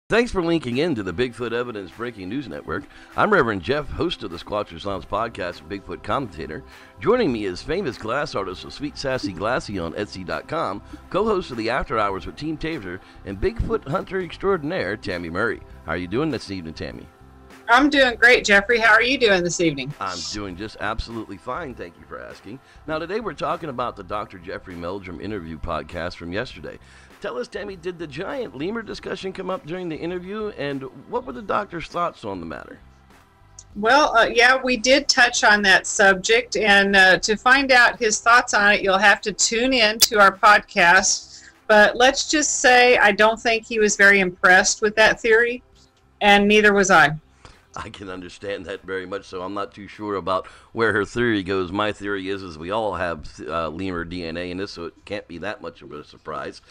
Thanks for linking in to the Bigfoot Evidence Breaking News Network. I'm Reverend Jeff, host of the Squatchers Lounge podcast and Bigfoot commentator. Joining me is famous glass artist of Sweet Sassy Glassy on Etsy.com, co-host of the After Hours with Team Taser, and Bigfoot hunter extraordinaire, Tammy Murray. How are you doing this evening, Tammy? I'm doing great, Jeffrey. How are you doing this evening? I'm doing just absolutely fine, thank you for asking. Now, today we're talking about the Dr. Jeffrey Meldrum interview podcast from yesterday. Tell us, Tammy, did the giant lemur discussion come up during the interview, and what were the doctor's thoughts on the matter? Well, yeah, we did touch on that subject, and to find out his thoughts on it, you'll have to tune in to our podcast. But let's just say I don't think he was very impressed with that theory, and neither was I. I can understand that very much so. I'm not too sure about where her theory goes. My theory is we all have lemur DNA in this, so it can't be that much of a surprise.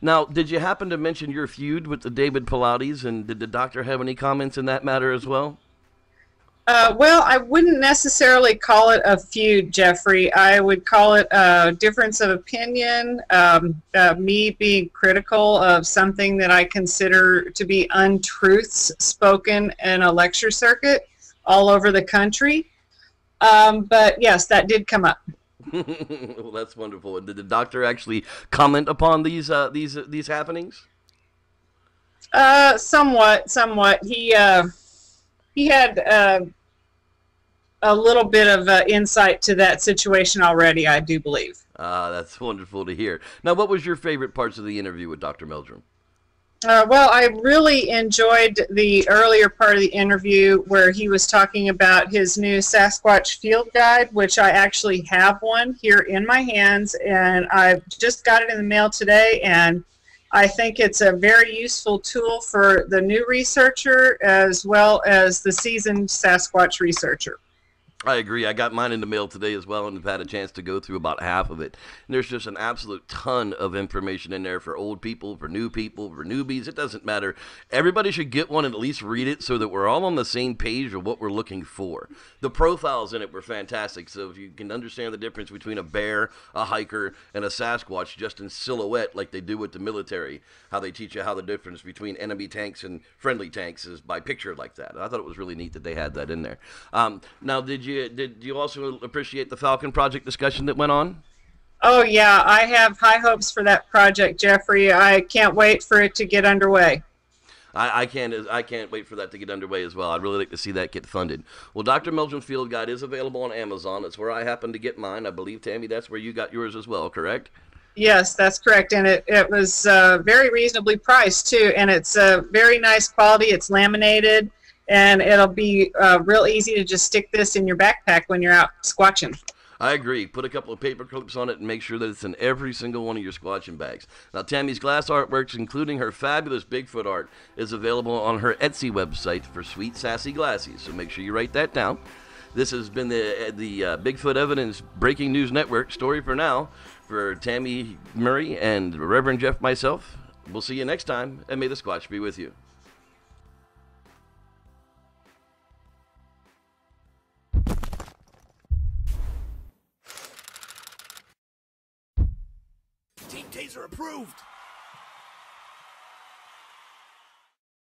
Now, did you happen to mention your feud with the David Pilates, and did the doctor have any comments in that matter as well? Well, I wouldn't necessarily call it a feud, Jeffrey. I would call it a difference of opinion, me being critical of something that I consider to be untruths spoken in a lecture circuit all over the country. But yes, that did come up. Well, that's wonderful. And did the doctor actually comment upon these happenings? Somewhat. He had a little bit of insight to that situation already, I do believe. That's wonderful to hear. Now, what was your favorite parts of the interview with Dr. Meldrum? Well, I really enjoyed the earlier part of the interview where he was talking about his new Sasquatch field guide, which I actually have one here in my hands, and I just got it in the mail today, and I think it's a very useful tool for the new researcher as well as the seasoned Sasquatch researcher. I agree. I got mine in the mail today as well and have had a chance to go through about half of it. And there's just an absolute ton of information in there for old people, for new people, for newbies. It doesn't matter. Everybody should get one and at least read it so that we're all on the same page of what we're looking for. The profiles in it were fantastic. So if you can understand the difference between a bear, a hiker, and a Sasquatch just in silhouette like they do with the military, how they teach you how the difference between enemy tanks and friendly tanks is by picture like that. I thought it was really neat that they had that in there. Now, did you also appreciate the Falcon Project discussion that went on? Oh, yeah. I have high hopes for that project, Jeffrey. I can't wait for it to get underway. I can't wait for that to get underway as well. I'd really like to see that get funded. Well, Dr. Meldrum's Field Guide is available on Amazon. That's where I happen to get mine. I believe, Tammy, that's where you got yours as well, correct? Yes, that's correct. And it was very reasonably priced, too. And it's very nice quality. It's laminated. And it'll be real easy to just stick this in your backpack when you're out squatching. I agree. Put a couple of paper clips on it and make sure that it's in every single one of your squatching bags. Now, Tammy's glass artworks, including her fabulous Bigfoot art, is available on her Etsy website for Sweet Sassy Glassy. So make sure you write that down. This has been the Bigfoot Evidence Breaking News Network story for now. For Tammy Murray and Reverend Jeff myself, we'll see you next time, and may the Squatch be with you. Team Taser approved!